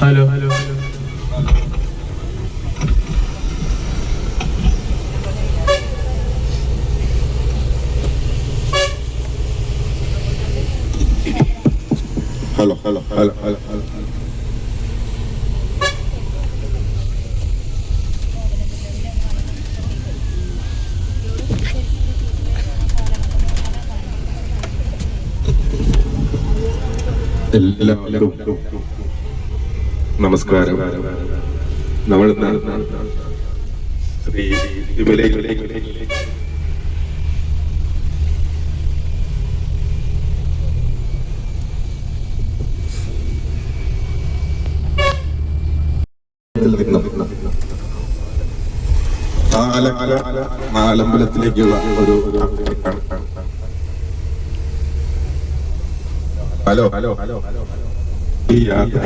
Hello hello hello hello hello hello എല്ലാവർക്കും നമസ്കാരം. നമ്മൾ ശ്രീ നാലമ്പലത്തിലേക്കുള്ള ഒരു ഹലോ ഹലോ ഹലോ ഈ യാത്ര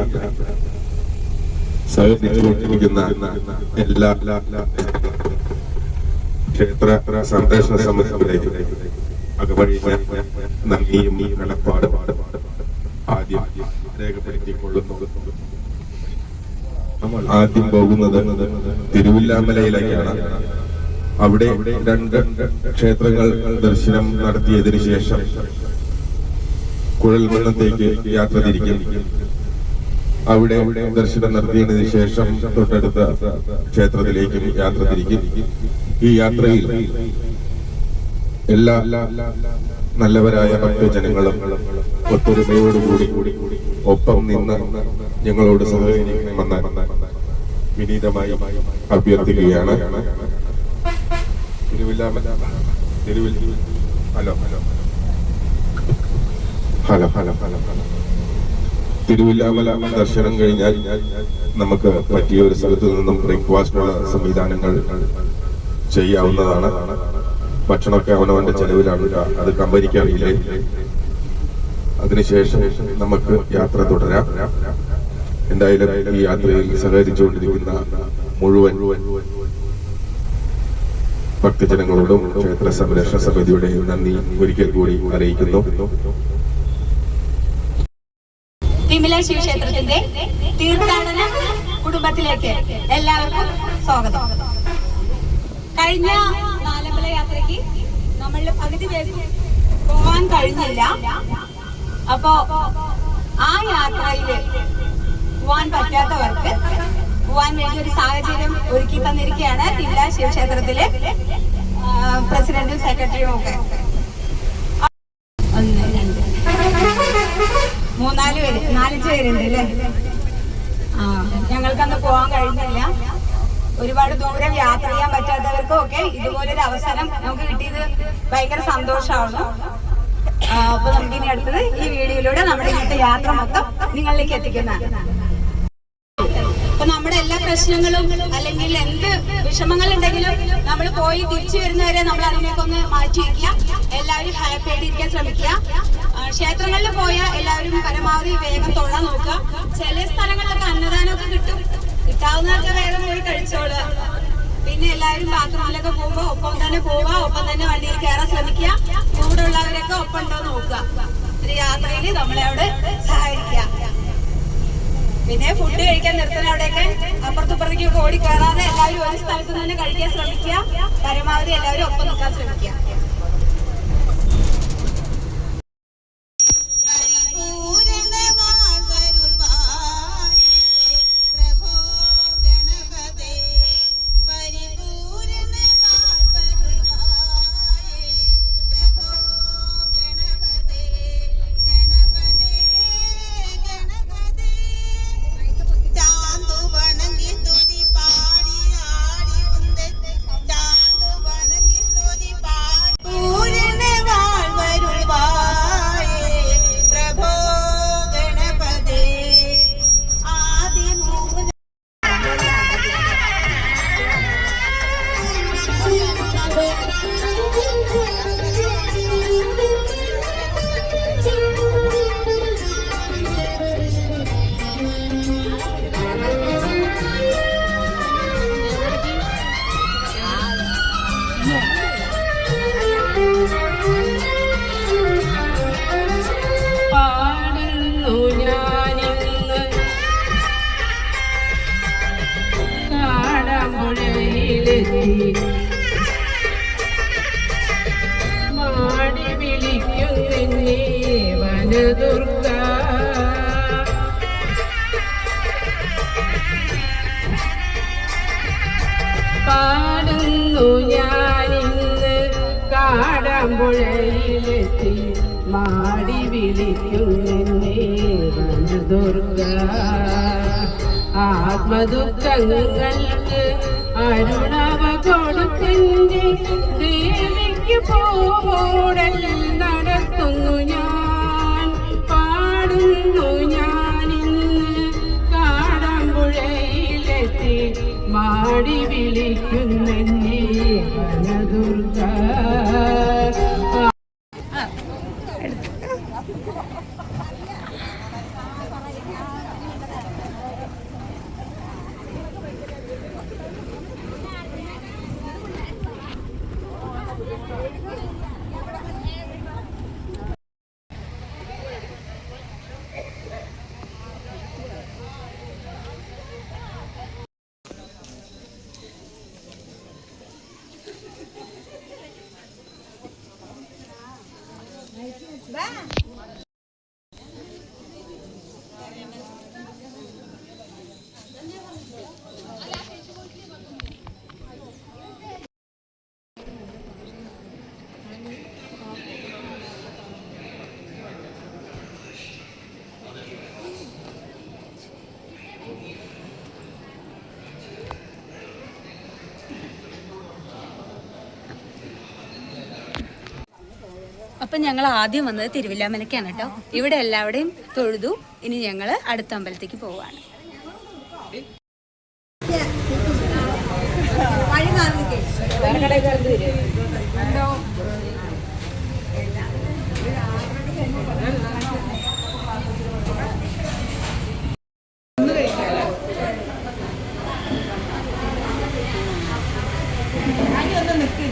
സഹകരിച്ചുകൊണ്ടിരിക്കുന്ന എല്ലാ ക്ഷേത്ര സംരക്ഷണ സമിതിയിലേക്ക് അതുവഴി നന്ദിയും കടപ്പാടും ആദ്യം രേഖപ്പെടുത്തിക്കൊള്ളുന്നു. നമ്മൾ ആദ്യം പോകുന്നത് തിരുവില്ലാമലയിലേക്കാണ്. അവിടെ 2 ക്ഷേത്രങ്ങൾ ദർശനം നടത്തിയതിനു ശേഷം കുഴൽമണ്ണത്തേക്ക് യാത്ര തിരിക്കും. അവിടെ ദർശനം നടത്തിയതിനു ശേഷം തൊട്ടടുത്ത ക്ഷേത്രത്തിലേക്കും യാത്ര തിരിക്കും. ഈ യാത്രയിൽ എല്ലാ നല്ലവരായ ഭക്തജനങ്ങളും ഒത്തൊരുമയോടുകൂടി ഒപ്പം നിന്ന് ഞങ്ങളോട് സഹകരിക്കണമെന്ന് വിനീതമായി അഭ്യർത്ഥിക്കുകയാണ്. തിരുവില്ലാമല ദർശനം കഴിഞ്ഞാൽ നമുക്ക് പറ്റിയ ഒരു സ്ഥലത്ത് നിന്നും ബ്രേക്ക്ഫാസ്റ്റിനുള്ള സംവിധാനങ്ങൾ ചെയ്യാവുന്നതാണ്. ഭക്ഷണമൊക്കെ അവനവന്റെ ചെലവിലാണ്, അത് കമ്പനിക്കറിയില്ലേ. അതിനുശേഷം നമുക്ക് യാത്ര തുടരാം. എന്തായാലും ഈ യാത്രയിൽ സഹകരിച്ചുകൊണ്ടിരിക്കുന്ന മുഴുവൻ ഭക്തജനങ്ങളോടും ക്ഷേത്ര സംരക്ഷണ സമിതിയുടെ നന്ദി ഒരിക്കൽ കൂടി അറിയിക്കുന്നു. വിമല ശിവക്ഷേത്രത്തിന്റെ തീർത്ഥാടന കുടുംബത്തിലേക്ക് എല്ലാവർക്കും സ്വാഗതം. കഴിഞ്ഞ നാലമ്പല യാത്രയ്ക്ക് നമ്മളുടെ പകുതി പേര് പോവാൻ കഴിഞ്ഞില്ല. അപ്പോ ആ യാത്രയിൽ പോവാൻ പറ്റാത്തവർക്ക് പോവാൻ വേണ്ടി ഒരു സാഹചര്യം ഒരുക്കി തന്നിരിക്കുകയാണ് വിമല ശിവക്ഷേത്രത്തിലെ പ്രസിഡന്റും സെക്രട്ടറിയും ഒക്കെ. 4-5 പേരുണ്ട് അല്ലേ? ഞങ്ങൾക്കന്ന് പോകാൻ കഴിഞ്ഞില്ല. ഒരുപാട് ദൂരം യാത്ര ചെയ്യാൻ പറ്റാത്തവർക്കും ഒക്കെ ഇതുപോലൊരു അവസരം നമുക്ക് കിട്ടിയത് ഭയങ്കര സന്തോഷമാണ്. അപ്പൊ നമുക്കിനി അടുത്തത് ഈ വീഡിയോയിലൂടെ നമ്മുടെ ഇന്നത്തെ യാത്ര മൊത്തം നിങ്ങളിലേക്ക് എത്തിക്കുന്നതാണ്. അപ്പൊ നമ്മുടെ എല്ലാ പ്രശ്നങ്ങളും അല്ലെങ്കിൽ എന്ത് വിഷമങ്ങളുണ്ടെങ്കിലും നമ്മൾ പോയി തിരിച്ചു വരുന്നവരെ നമ്മൾ അതിനൊക്കെ ഒന്ന് മാറ്റി വയ്ക്കുക. എല്ലാവരും ഹാപ്പി ആയിട്ട് ഇരിക്കാൻ ശ്രമിക്കുക. ക്ഷേത്രങ്ങളിൽ പോയാൽ എല്ലാവരും പരമാവധി വേഗം തൊഴാൻ നോക്കുക. ചില സ്ഥലങ്ങളിലൊക്കെ അന്നദാനമൊക്കെ കിട്ടും, കിട്ടാവുന്നതൊക്കെ വേഗം പോയി കഴിച്ചോളുക. പിന്നെ എല്ലാവരും ബാത്റൂമിലൊക്കെ പോകുമ്പോൾ ഒപ്പം തന്നെ പോവുക, ഒപ്പം തന്നെ വണ്ടിയിൽ കയറാൻ ശ്രമിക്കുക. കൂടെ ഉള്ളവരൊക്കെ ഒപ്പം ഉണ്ടോ നോക്കുക. ഒരു യാത്രയിൽ നമ്മളെ അവിടെ സഹായിക്കുക. പിന്നെ ഫുഡ് കഴിക്കാൻ നിർത്തുന്ന അവിടെയൊക്കെ അപ്പുറത്തുപ്പുറത്തേക്ക് ഓടി കയറാതെ എല്ലാവരും ഒരു സ്ഥലത്ത് തന്നെ കഴിക്കാൻ ശ്രമിക്കുക. പരമാവധി എല്ലാവരും ഒപ്പം നിൽക്കാൻ ശ്രമിക്കുക. മാടി വിളിക്കുന്നെന്നെ വനദുർഗ. പാടുന്നു ഞാനിന്ന് കാടാമ്പുഴയിലെത്തി മാടി വിളിക്കുന്നെന്നെ വനദുർഗ. ആത്മദുഃഖങ്ങൾക്ക് അരുണവ കൊടുത്തെന്റെ ദേവിക്ക് പൂമൂടൽ നടത്തുന്നു ഞാൻ. പാടുന്നു ഞാനിന്ന് കാടാമ്പുഴയിലെത്തി മാടി വിളിക്കുന്നെന്നെ വനദുർഗ. അപ്പം ഞങ്ങൾ ആദ്യം വന്നത് തിരുവില്ലാമലയ്ക്കാണ് കേട്ടോ. ഇവിടെ എല്ലാവരുടെയും തൊഴുതു. ഇനി ഞങ്ങൾ അടുത്ത അമ്പലത്തേക്ക് പോവാണ്.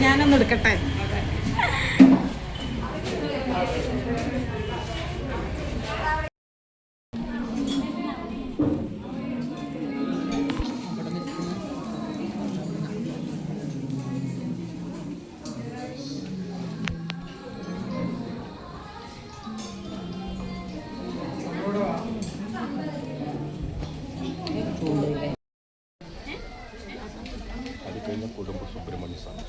ഞാനൊന്ന് എടുക്കട്ടെ. കുടുംബ സുബ്രഹ്മണ്യ സ്വാമി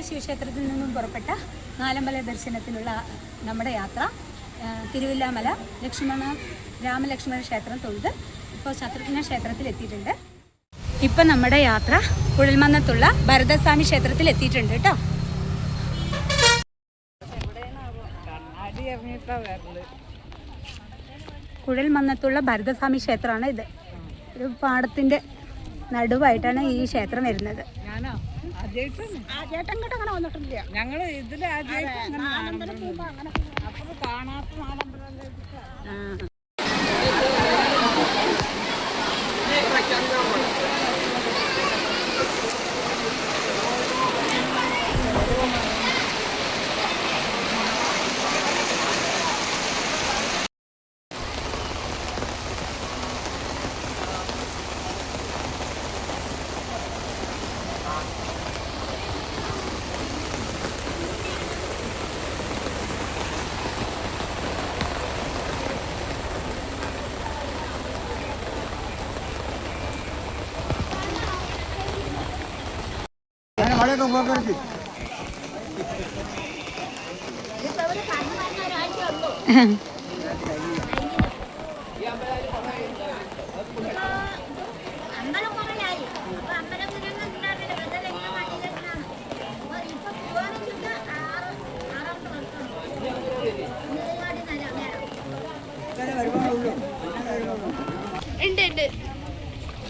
ശിവക്ഷേത്രത്തിൽ നിന്നും പുറപ്പെട്ട നാലമ്പല ദർശനത്തിനുള്ള നമ്മുടെ യാത്ര തിരുവില്ലാമല രാമലക്ഷ്മണ ക്ഷേത്രം തൊഴുത് ഇപ്പോൾ ശത്രുഘ്ന ക്ഷേത്രത്തിൽ എത്തിയിട്ടുണ്ട്. ഇപ്പം നമ്മുടെ യാത്ര കുഴൽമന്നത്തുള്ള ഭരതസ്വാമി ക്ഷേത്രത്തിൽ എത്തിയിട്ടുണ്ട് കേട്ടോ. കുഴൽമന്നത്തുള്ള ഭരതസ്വാമി ക്ഷേത്രമാണ് ഇത്. ഒരു പാടത്തിൻ്റെ നടുവായിട്ടാണ് ഈ ക്ഷേത്രം വരുന്നത്. ഞങ്ങൾ ഇതിൽ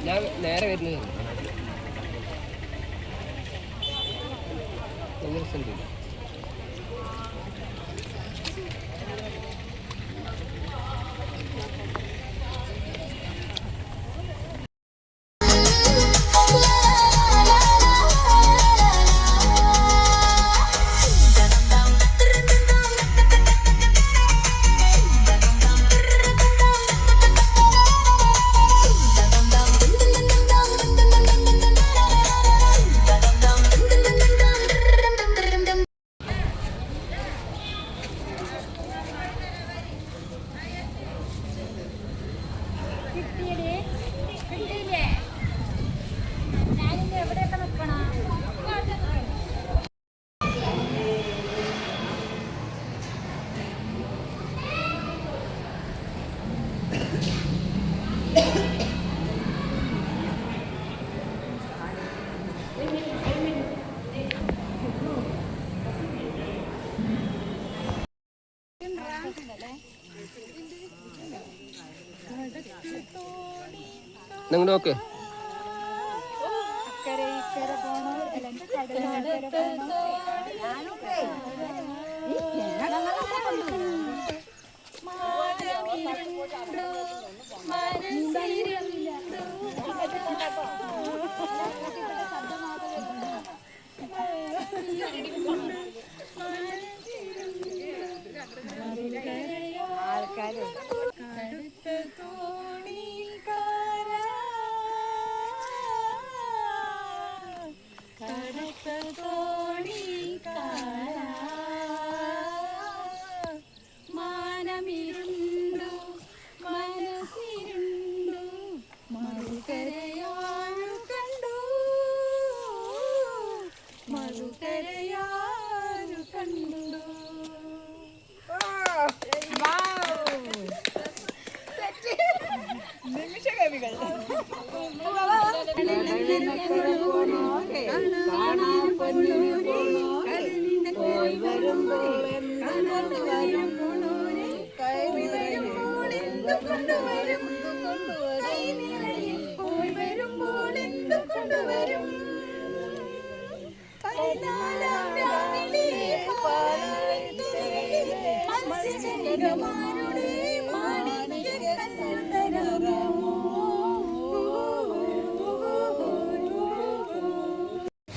ഞാൻ നേരെ വരുന്നത് നിങ്ങൾ നോക്ക്.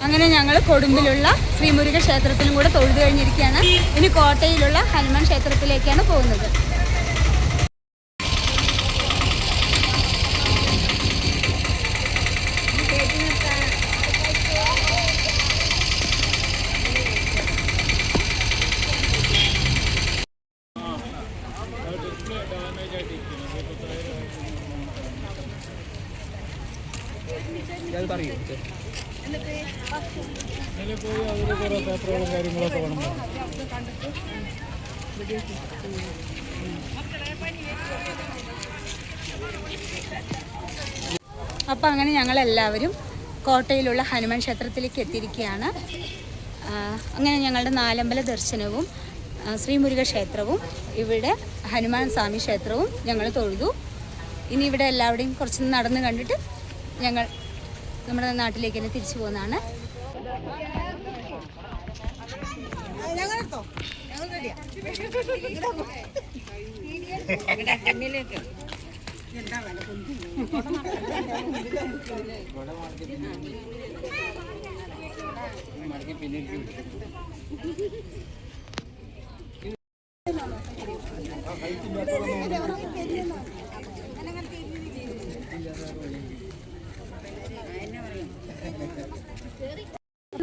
അങ്ങനെ ഞങ്ങൾ കൊടുമ്പിലുള്ള ശ്രീമുരുക ക്ഷേത്രത്തിലും കൂടെ തൊഴുതു കഴിഞ്ഞിരിക്കുകയാണ്. ഇനി കോട്ടയിലുള്ള ഹനുമാൻ ക്ഷേത്രത്തിലേക്കാണ് പോകുന്നത്. പറയൂ. അപ്പോൾ അങ്ങനെ ഞങ്ങളെല്ലാവരും കോട്ടയിലുള്ള ഹനുമാൻ ക്ഷേത്രത്തിലേക്ക് എത്തിയിരിക്കുകയാണ്. അങ്ങനെ ഞങ്ങളുടെ നാലമ്പല ദർശനവും ശ്രീമുരുക ക്ഷേത്രവും ഇവിടെ ഹനുമാൻ സ്വാമി ക്ഷേത്രവും ഞങ്ങൾ തൊഴുതു. ഇനി ഇവിടെ എല്ലാവരുടെയും കുറച്ച് നടന്ന് കണ്ടിട്ട് ഞങ്ങൾ നമ്മുടെ നാട്ടിലേക്ക് തന്നെ തിരിച്ചു പോകുന്നതാണ്.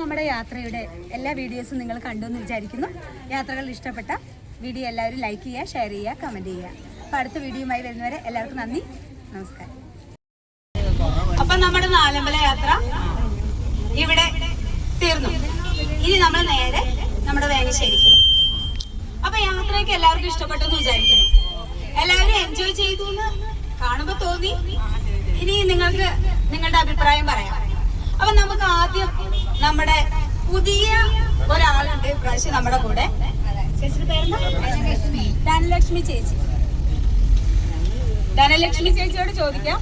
നമ്മുടെ യാത്രയുടെ എല്ലാ വീഡിയോസും നിങ്ങൾ കണ്ടു എന്ന് വിചാരിക്കുന്നു. യാത്രകൾ ഇഷ്ടപ്പെട്ട വീഡിയോ എല്ലാവരും ലൈക്ക് ചെയ്യുക, ഷെയർ ചെയ്യുക, കമൻറ്റ് ചെയ്യുക. അപ്പോൾ അടുത്ത വീഡിയോയുമായി വരുന്നവരെ എല്ലാവർക്കും നന്ദി, നമസ്കാരം. അപ്പം നമ്മുടെ നാലമ്പല യാത്ര ഇവിടെ തീർന്നു. ഇനി നമ്മൾ നേരെ നമ്മുടെ വേങ്ങശ്ശേരിക്ക്. അപ്പൊ യാത്രയൊക്കെ എല്ലാവർക്കും ഇഷ്ടപ്പെട്ടു എന്ന് വിചാരിക്കുന്നു. എല്ലാവരും എൻജോയ് ചെയ്തു എന്ന് കാണുമ്പോൾ തോന്നി. ഇനി നിങ്ങൾക്ക് നിങ്ങളുടെ അഭിപ്രായം പറയാം. അപ്പൊ നമുക്ക് ആദ്യം നമ്മുടെ പുതിയ ഒരാളുണ്ട് ഇപ്രാവശ്യം നമ്മുടെ കൂടെ. ചേച്ചിയുടെ പേരെന്താ? ധനലക്ഷ്മി ചേച്ചി. ധനലക്ഷ്മി ചേച്ചിയോട് ചോദിക്കാം,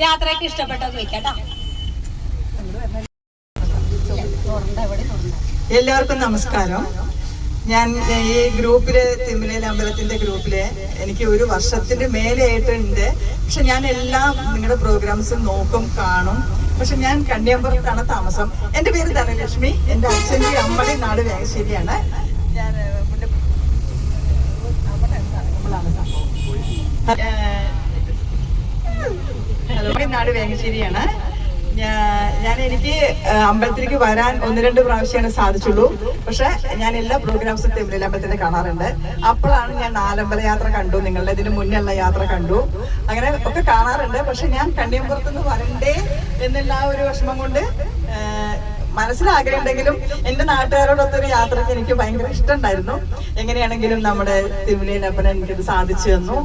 യാത്രയൊക്കെ ഇഷ്ടപ്പെട്ടോ ചോദിക്കാട്ടോ. എല്ലാവർക്കും നമസ്കാരം. ഞാൻ ഈ ഗ്രൂപ്പില് തിരുമലയിൽ അമ്പലത്തിന്റെ ഗ്രൂപ്പില് എനിക്ക് ഒരു വർഷത്തിന്റെ മേലെയായിട്ടുണ്ട്. പക്ഷെ ഞാൻ എല്ലാം നിങ്ങളുടെ പ്രോഗ്രാംസും നോക്കും, കാണും. പക്ഷെ ഞാൻ കന്യാപുരത്താണ് താമസം. എന്റെ പേര് ധനലക്ഷ്മി. എന്റെ അച്ഛൻ്റെ അമ്മയുടെ നാട് വേങ്ങശ്ശേരിയാണ്. ഞാൻ നാട് വേങ്ങശ്ശേരിയാണ്. ഞാൻ എനിക്ക് അമ്പലത്തിലേക്ക് വരാൻ 1-2 പ്രാവശ്യമാണ് സാധിച്ചുള്ളൂ. പക്ഷെ ഞാൻ എല്ലാ പ്രോഗ്രാംസും തിരുമല അമ്പലത്തിന്റെ കാണാറുണ്ട്. അപ്പോഴാണ് ഞാൻ നാലമ്പല യാത്ര കണ്ടു, നിങ്ങളുടെ ഇതിന് മുന്നുള്ള യാത്ര കണ്ടു, അങ്ങനെ ഒക്കെ കാണാറുണ്ട്. പക്ഷെ ഞാൻ കന്യാപുരത്തുനിന്ന് വരണ്ടേ എന്നുള്ള ആ ഒരു വിഷമം കൊണ്ട് മനസ്സിലാഗ്രഹമുണ്ടെങ്കിലും എന്റെ നാട്ടുകാരോടൊത്തൊരു യാത്രയ്ക്ക് എനിക്ക് ഭയങ്കര ഇഷ്ടമുണ്ടായിരുന്നു. എങ്ങനെയാണെങ്കിലും നമ്മുടെ തിരുമലയിലപ്പൻ എനിക്കത് സാധിച്ചു തന്നു.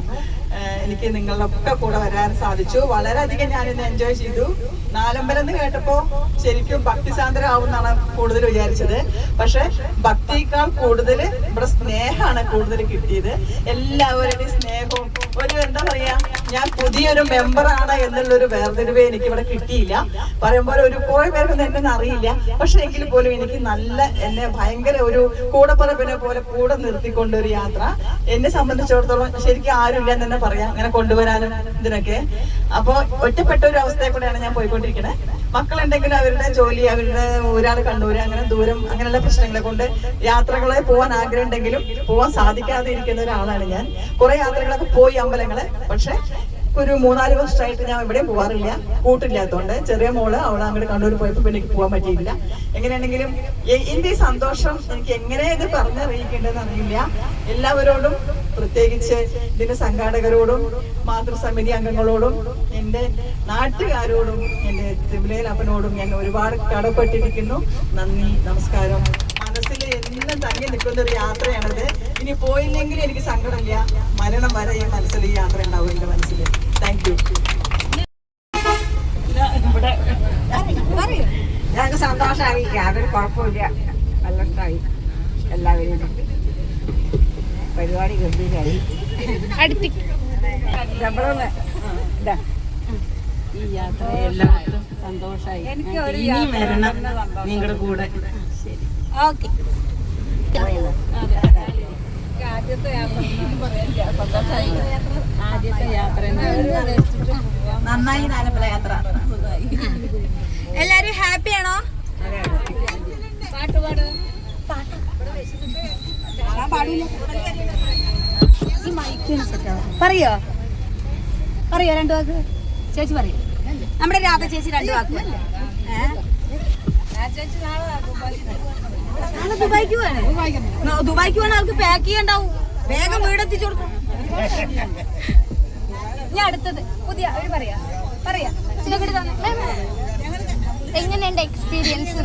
എനിക്ക് നിങ്ങളുടെ ഒക്കെ കൂടെ വരാൻ സാധിച്ചു. വളരെയധികം ഞാനിന്ന് എൻജോയ് ചെയ്തു. നാലമ്പലം എന്ന് കേട്ടപ്പോ ശരിക്കും ഭക്തിസാന്ദ്രമാവുമെന്നാണ് കൂടുതൽ വിചാരിച്ചത്. പക്ഷെ ഭക്തിയേക്കാൾ കൂടുതൽ ഇവിടെ സ്നേഹമാണ് കൂടുതൽ കിട്ടിയത്. എല്ലാവരുടെയും സ്നേഹവും ഒരു എന്താ പറയാ, ഞാൻ പുതിയൊരു മെമ്പറാണ് എന്നുള്ളൊരു വേർതിരിവ് എനിക്ക് ഇവിടെ കിട്ടിയില്ല. പറയുമ്പോൾ ഒരു കുറെ പേർക്കൊന്നും എന്നെ അറിയില്ല. പക്ഷെ എങ്കിൽ പോലും എനിക്ക് നല്ല എന്നെ ഭയങ്കര ഒരു കൂടപ്പറപ്പിനെ പോലെ കൂടെ നിർത്തിക്കൊണ്ട് ഒരു യാത്ര എന്നെ സംബന്ധിച്ചിടത്തോളം ശരിക്കും ആരുമില്ല എന്ന് തന്നെ പറയാം, അങ്ങനെ കൊണ്ടുവരാനും ഇതിനൊക്കെ. അപ്പൊ ഒറ്റപ്പെട്ട ഒരു അവസ്ഥയെ കൂടെയാണ് ഞാൻ പോയിക്കൊണ്ടിരിക്കുന്നത്. മക്കളുണ്ടെങ്കിലും അവരുടെ ജോലി, അവരുടെ ഒരാൾ കണ്ണൂര്, അങ്ങനെ ദൂരം, അങ്ങനെയുള്ള പ്രശ്നങ്ങളെ കൊണ്ട് യാത്രകളെ പോകാൻ ആഗ്രഹം ഉണ്ടെങ്കിലും പോകാൻ സാധിക്കാതെ ഇരിക്കുന്ന ഒരാളാണ് ഞാൻ. കുറെ യാത്രകളൊക്കെ പോയി അമ്പലങ്ങള്, പക്ഷെ ഒരു 3-4 വർഷമായിട്ട് ഞാൻ എവിടെയും പോകാറില്ല, കൂട്ടില്ലാത്തതുകൊണ്ട്. ചെറിയ മോള് അവളെ അങ്ങോട്ട് കണ്ണൂർ പോയപ്പോ പിന്നെ എനിക്ക് പോകാൻ പറ്റിയില്ല. എങ്ങനെയാണെങ്കിലും എന്റെ ഈ സന്തോഷം എനിക്ക് എങ്ങനെ ഇത് പറഞ്ഞറിയിക്കേണ്ടതെന്ന് അറിയില്ല. എല്ലാവരോടും, പ്രത്യേകിച്ച് ഇതിന്റെ സംഘാടകരോടും മാതൃസമിതി അംഗങ്ങളോടും എന്റെ നാട്ടുകാരോടും എന്റെ തിരുമലയപ്പനോടും ഞാൻ ഒരുപാട് കടപ്പെട്ടിരിക്കുന്നു. നന്ദി, നമസ്കാരം. മനസ്സിൽ എന്നും തങ്ങി നിൽക്കുന്ന ഒരു യാത്രയാണിത്. ഇനി പോയില്ലെങ്കിൽ എനിക്ക് സങ്കടമില്ല. മരണം വരെ ഈ മനസ്സിൽ ഈ യാത്ര ഉണ്ടാവും എന്റെ മനസ്സിൽ. Thank you. ഞങ്ങൾക്ക് സന്തോഷമായി, യാതൊരു കുഴപ്പമില്ല, നല്ല ഇഷ്ടമായി. എല്ലാവരും പരിപാടി ഗംഭീരമായി. ഈ യാത്ര എല്ലാവർക്കും സന്തോഷമായി. ഇനി വരണം നിങ്ങളുടെ കൂടെ. ഓക്കെ. ആദ്യത്തെ യാത്ര നന്നായി. നാലമ്പല യാത്ര എല്ലാരും ഹാപ്പിയാണോ? പറയോ രണ്ടു വാക്ക് ചേച്ചി പറയൂ. നമ്മുടെ രാധ ചേച്ചി രണ്ടു വാക്ക്. ദുബായിക്ക് പോവാണ്. ദുബായിക്ക് പോകണ ആൾക്ക് പാക്ക് ചെയ്യണ്ടാവും. വേഗം വീടെത്തിച്ചു കൊടുക്കും. ഞാൻ അടുത്തത് പുതിയ ഒരു പറയാ എങ്ങനെയുണ്ട് എക്സ്പീരിയൻസ്?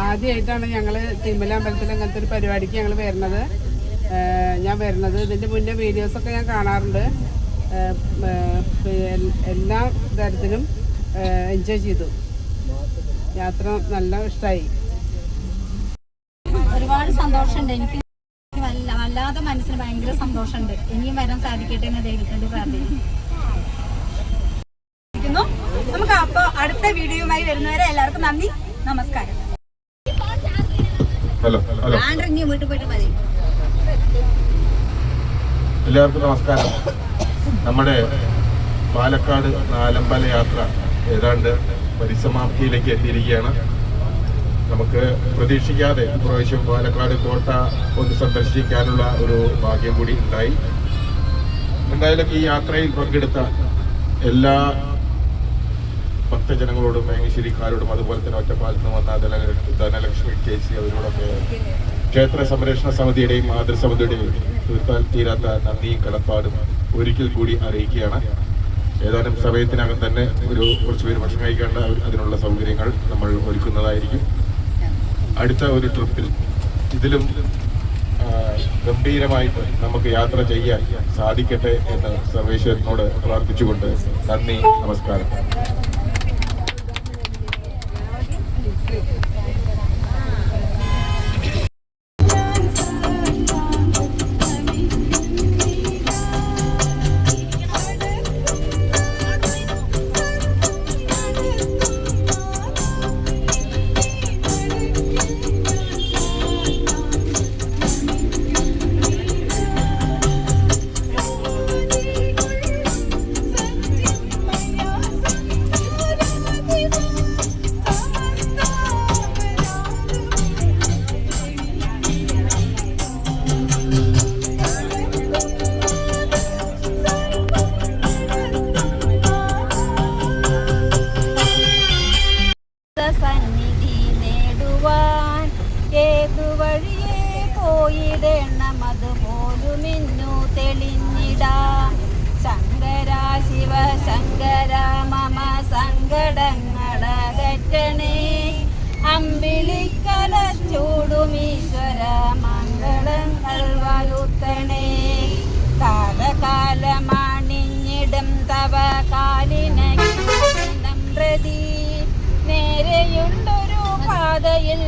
ആദ്യമായിട്ടാണ് ഞങ്ങൾ തിരുമല അമ്പലത്തിൽ അങ്ങനത്തെ ഒരു പരിപാടിക്ക് ഞങ്ങൾ വരുന്നത്. ഞാൻ വരുന്നത് ഇതിൻ്റെ മുന്നേ വീഡിയോസൊക്കെ ഞാൻ കാണാറുണ്ട്. എല്ലാ തരത്തിലും എൻജോയ് ചെയ്തു. യാത്ര നല്ല ഇഷ്ടമായി. ഒരുപാട് സന്തോഷമുണ്ട്. എനിക്ക് വല്ലാതെ മനസ്സിന് ഭയങ്കര സന്തോഷമുണ്ട്. ഇനിയും വരാൻ സാധിക്കട്ടെ എന്ന് ദൈവത്തോട് പ്രാർത്ഥിക്കുന്നു. നമുക്ക് അപ്പോൾ അടുത്ത വീഡിയോയുമായി വരുന്നവരെ എല്ലാവർക്കും നന്ദി, നമസ്കാരം. വീട്ടിൽ പോയിട്ട് മതി. എല്ലാവർക്കും നമസ്കാരം. നമ്മുടെ പാലക്കാട് നാലമ്പല യാത്ര ഏതാണ്ട് പരിസമാപ്തിയിലേക്ക് എത്തിയിരിക്കുകയാണ്. നമുക്ക് പ്രതീക്ഷിക്കാതെ ഇപ്രാവശ്യം പാലക്കാട് കോട്ട ഒന്ന് സന്ദർശിക്കാനുള്ള ഒരു ഭാഗ്യം കൂടി ഉണ്ടായി. എന്തായാലും ഈ യാത്രയിൽ പങ്കെടുത്ത എല്ലാ ഭക്തജനങ്ങളോടും വേങ്ങശ്ശേരിക്കാരോടും അതുപോലെ തന്നെ ഒറ്റപ്പാലത്ത് നിന്ന് വന്ന ധനലക്ഷ്മി ചേച്ചി അവരോടൊക്കെ ക്ഷേത്ര സംരക്ഷണ സമിതിയുടെയും മാതൃസമിതിയുടെയും തീർത്താൽ തീരാത്ത നന്ദിയും കടപ്പാടും ഒരിക്കൽ കൂടി അറിയിക്കുകയാണ്. ഏതാനും സമയത്തിനകം തന്നെ കുറച്ച് പേര് ഭക്ഷണം കഴിക്കേണ്ട അതിനുള്ള സൗകര്യങ്ങൾ നമ്മൾ ഒരുക്കുന്നതായിരിക്കും. അടുത്ത ഒരു ട്രിപ്പിൽ ഇതിലും ഗംഭീരമായിട്ട് നമുക്ക് യാത്ര ചെയ്യാൻ സാധിക്കട്ടെ എന്ന് സർവേശ്വരനോട് പ്രാർത്ഥിച്ചുകൊണ്ട് നന്ദി, നമസ്കാരം. സന്നിധി നേടുവാൻ ഏതു വഴിയെ പോയിടണം അതുപോലും ഇന്നു തെളിഞ്ഞിടാം. ശങ്കര ശിവ ശങ്കര മമ സങ്കടങ്ങളകറ്റി കഥയിൽ